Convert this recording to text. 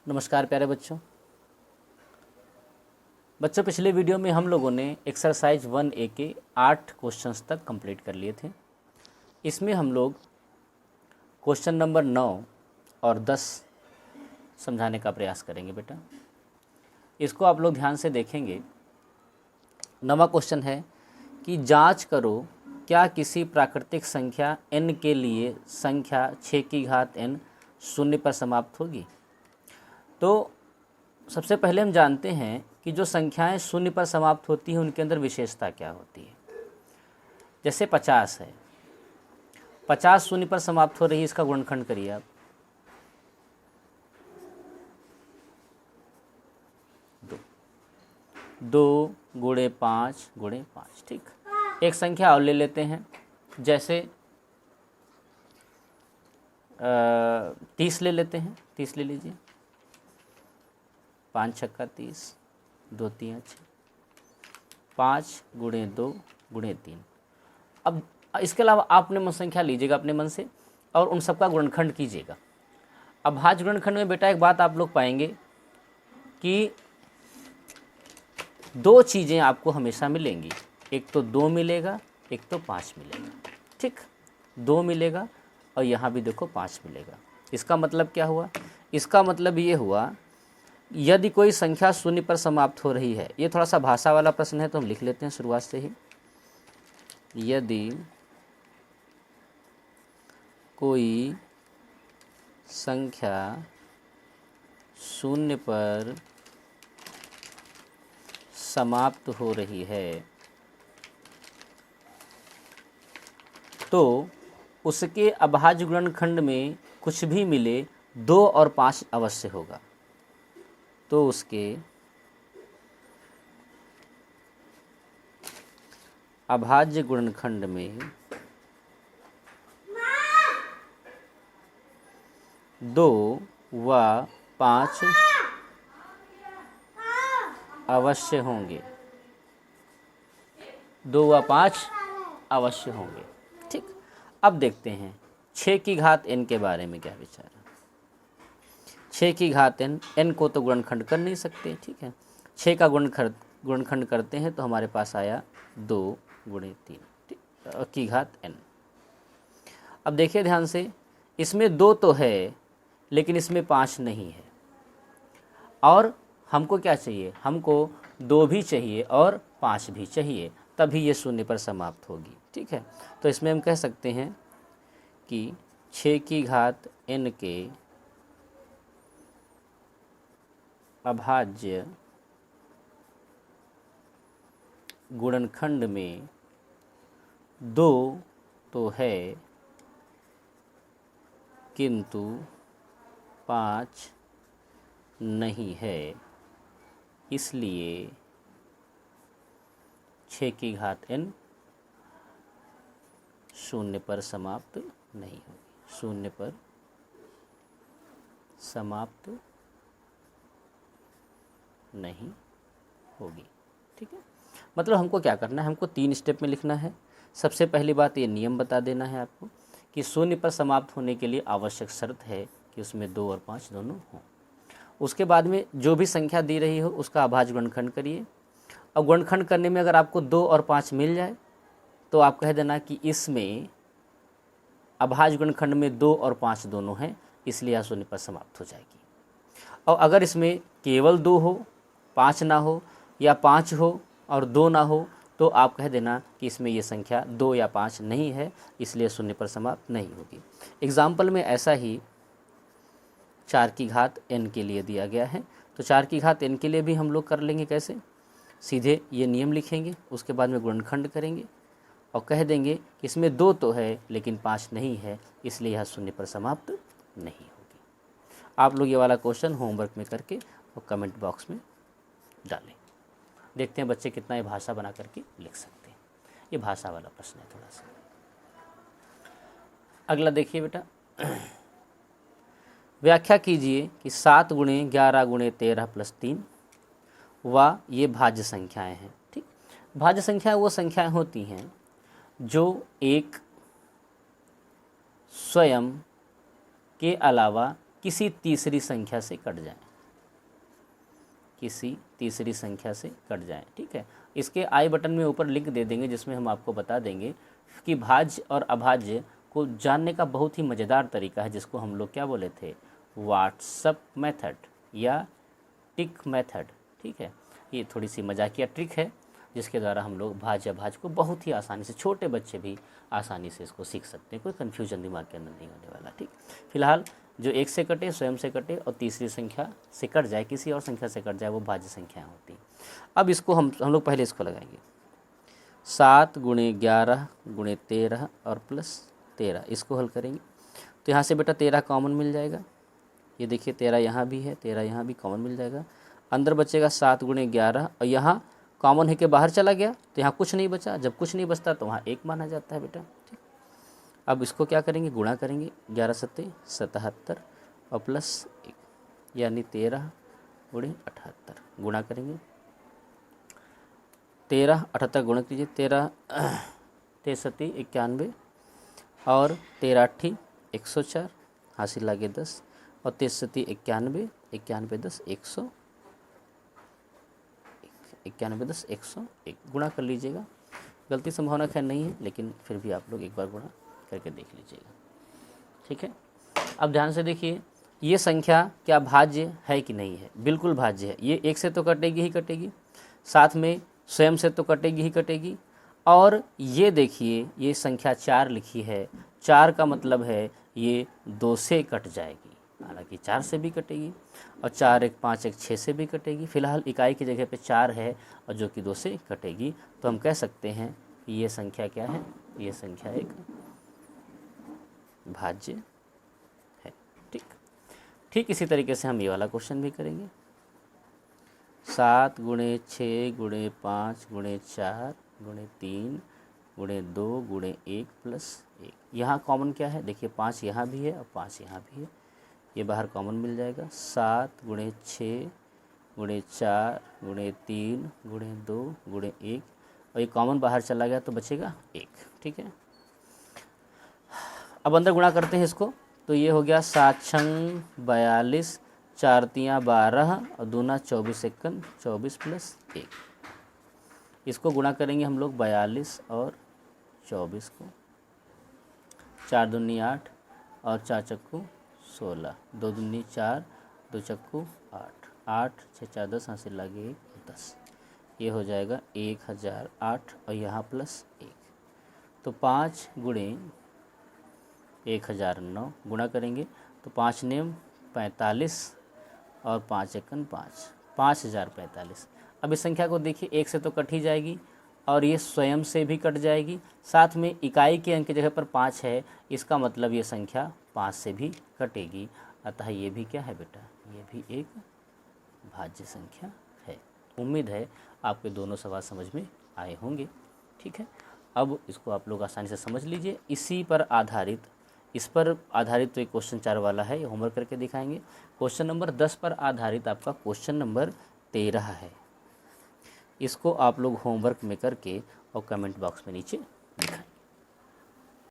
नमस्कार प्यारे बच्चों। पिछले वीडियो में हम लोगों ने एक्सरसाइज 1A के 8 क्वेश्चंस तक कंप्लीट कर लिए थे। इसमें हम लोग क्वेश्चन नंबर 9 और 10 समझाने का प्रयास करेंगे बेटा। इसको आप लोग ध्यान से देखेंगे। 9वां क्वेश्चन है कि जांच करो क्या किसी प्राकृतिक संख्या n के लिए संख्या 6 की घात n शून्य पर समाप्त होगी। तो सबसे पहले हम जानते हैं कि जो संख्याएं शून्य पर समाप्त होती हैं उनके अंदर विशेषता क्या होती है। जैसे 50 है, 50 शून्य पर समाप्त हो रही है, इसका गुणनखंड करिए आप। 2 गुणे 5 गुणे 5। ठीक, एक संख्या और ले लेते हैं। जैसे 30 ले लेते हैं। 30 ले लीजिए। 5 छक्का 30, 2 3 6, 5 गुणे 2 गुणे 3। अब इसके अलावा आप अपने मन संख्या लीजिएगा अपने मन से और उन सबका गुणनखंड कीजिएगा। अब भाज्य गुणनखंड में बेटा एक बात आप लोग पाएंगे कि 2 चीज़ें आपको हमेशा मिलेंगी। एक तो 2 मिलेगा, एक तो 5 मिलेगा। ठीक, 2 मिलेगा और यहाँ भी देखो 5 मिलेगा। इसका मतलब क्या हुआ? इसका मतलब ये हुआ यदि कोई संख्या शून्य पर समाप्त हो रही है, ये थोड़ा सा भाषा वाला प्रश्न है तो हम लिख लेते हैं शुरुआत से ही। यदि कोई संख्या शून्य पर समाप्त हो रही है तो उसके अभाज्य गुणनखंड में कुछ भी मिले 2 और 5 अवश्य होगा। तो उसके अभाज्य गुणनखंड में 2 व 5 अवश्य होंगे। 2 व 5 अवश्य होंगे। ठीक, अब देखते हैं 6 की घात n के बारे में क्या विचार है। 6 की घात n को तो गुणनखंड कर नहीं सकते। ठीक है, 6 का गुणनखंड करते हैं तो हमारे पास आया 2 गुणे 3 की घात n। अब देखिए ध्यान से, इसमें 2 तो है लेकिन इसमें 5 नहीं है। और हमको क्या चाहिए? हमको 2 भी चाहिए और 5 भी चाहिए, तभी ये शून्य पर समाप्त होगी। ठीक है, तो इसमें हम कह सकते हैं कि 6 की घात n के अभाज्य गुणनखंड में 2 तो है किंतु 5 नहीं है, इसलिए 6 की घात n शून्य पर समाप्त नहीं होगी। शून्य पर समाप्त नहीं होगी। ठीक है, मतलब हमको क्या करना है? हमको 3 स्टेप में लिखना है। सबसे पहली बात ये नियम बता देना है आपको कि शून्य पर समाप्त होने के लिए आवश्यक शर्त है कि उसमें 2 और 5 दोनों हों। उसके बाद में जो भी संख्या दी रही हो उसका अभाज्य गुणनखंड करिए। और गुणनखंड करने में अगर आपको 2 और 5 मिल जाए तो आप कह देना कि इसमें अभाज्य गुणनखंड में 2 और 5 दोनों हैं, इसलिए यह शून्य पर समाप्त हो जाएगी। और अगर इसमें केवल 2 हो, 5 ना हो, या 5 हो और 2 ना हो, तो आप कह देना कि इसमें ये संख्या 2 या 5 नहीं है, इसलिए शून्य पर समाप्त नहीं होगी। एग्जाम्पल में ऐसा ही 4 की घात n के लिए दिया गया है। तो 4 की घात n के लिए भी हम लोग कर लेंगे। कैसे? सीधे ये नियम लिखेंगे, उसके बाद में गुणनखंड करेंगे और कह देंगे कि इसमें 2 तो है लेकिन 5 नहीं है, इसलिए यह शून्य पर समाप्त नहीं होगी। आप लोग ये वाला क्वेश्चन होमवर्क में करके और कमेंट बॉक्स में डालें। देखते हैं बच्चे कितना ये भाषा बना करके लिख सकते हैं। ये भाषा वाला प्रश्न है थोड़ा सा। अगला देखिए बेटा, व्याख्या कीजिए कि 7 गुणे 11 गुणे 13 प्लस 3 व ये भाज्य संख्याएं हैं। ठीक, भाज्य संख्याएं वो संख्याएं होती हैं जो एक स्वयं के अलावा किसी तीसरी संख्या से कट जाएं। किसी तीसरी संख्या से कट जाएं। ठीक है, इसके आई बटन में ऊपर लिंक दे देंगे जिसमें हम आपको बता देंगे कि भाज्य और अभाज्य को जानने का बहुत ही मज़ेदार तरीका है, जिसको हम लोग क्या बोले थे, व्हाट्सअप मेथड या टिक मेथड। ठीक है, ये थोड़ी सी मजाकिया ट्रिक है जिसके द्वारा हम लोग भाज्य अभाज्य को बहुत ही आसानी से, छोटे बच्चे भी आसानी से इसको सीख सकते हैं, कोई कन्फ्यूजन दिमाग के अंदर नहीं होने वाला। ठीक, फिलहाल जो एक से कटे स्वयं से कटे और तीसरी संख्या से कट जाए, किसी और संख्या से कट जाए, वो भाज्य संख्याएँ होती हैं। अब इसको हम लोग पहले इसको लगाएंगे, 7 गुणे 11 गुणे 13 और प्लस 13, इसको हल करेंगे तो यहाँ से बेटा 13 कॉमन मिल जाएगा। ये देखिए 13 यहाँ भी है, 13 यहाँ भी कॉमन मिल जाएगा। अंदर बचेगा 7 गुणे 11 और यहाँ कॉमन है कि बाहर चला गया तो यहाँ कुछ नहीं बचा। जब कुछ नहीं बचता तो वहाँ 1 माना जाता है बेटा। ठीक, अब इसको क्या करेंगे, गुणा करेंगे, 11 सत्ते 77 और प्लस 1 यानी 13 गुणे 78, गुणा करेंगे 13 78 गुणा कीजिए, 13 63 91 और 13 8 104, हासिल लागे 10 और 63 91 91 10 100 91 10 101, गुणा कर लीजिएगा। गलती संभावना खैर नहीं है, लेकिन फिर भी आप लोग एक बार गुणा करके देख लीजिएगा। ठीक है, अब ध्यान से देखिए, ये संख्या क्या भाज्य है कि नहीं है? बिल्कुल भाज्य है। ये 1 से तो कटेगी ही कटेगी, साथ में स्वयं से तो कटेगी ही कटेगी, और ये देखिए ये संख्या 4 लिखी है, 4 का मतलब है ये 2 से कट जाएगी, हालांकि 4 से भी कटेगी, और 4 1 5 1 6 से भी कटेगी। फिलहाल इकाई की जगह पे 4 है और जो कि 2 से कटेगी, तो हम कह सकते हैं कि ये संख्या क्या है, ये संख्या एक भाज्य है। ठीक इसी तरीके से हम ये वाला क्वेश्चन भी करेंगे, 7 गुणे 6 गुणे 5 गुणे 4 गुणे 3 गुणे 2 गुणे 1 प्लस 1। यहाँ कॉमन क्या है, देखिए 5 यहाँ भी है और 5 यहाँ भी है, ये बाहर कॉमन मिल जाएगा। 7 गुणे 6 गुणे 4 गुणे 3 गुणे 2 गुणे 1, और ये कॉमन बाहर चला गया तो बचेगा 1। ठीक है, अब अंदर गुणा करते हैं इसको, तो ये हो गया 7 छंग 42 4 तियाँ 12 और दूना 24 एकन 24 प्लस 1। इसको गुणा करेंगे हम लोग 42 और 24 को, 4 दूनी 8 और 4 चक्कू 16, 2 दूनी 4 2 चक्कू 8, 8 6 4 10, हासिल लागे 10, ये हो जाएगा 1008 और यहाँ प्लस 1, तो 5 गुणे 1009, गुणा करेंगे तो 5 नेम 45 और 5 एकन 5, 5045। अब इस संख्या को देखिए, 1 से तो कट ही जाएगी और ये स्वयं से भी कट जाएगी, साथ में इकाई के अंक की जगह पर 5 है, इसका मतलब ये संख्या 5 से भी कटेगी, अतः ये भी क्या है बेटा, ये भी एक भाज्य संख्या है। उम्मीद है आपके दोनों सवाल समझ में आए होंगे। ठीक है, अब इसको आप लोग आसानी से समझ लीजिए। इस पर आधारित तो एक क्वेश्चन 4 वाला है, ये होमवर्क करके दिखाएंगे। क्वेश्चन नंबर 10 पर आधारित आपका क्वेश्चन नंबर 13 है, इसको आप लोग होमवर्क में करके और कमेंट बॉक्स में नीचे दिखाएं।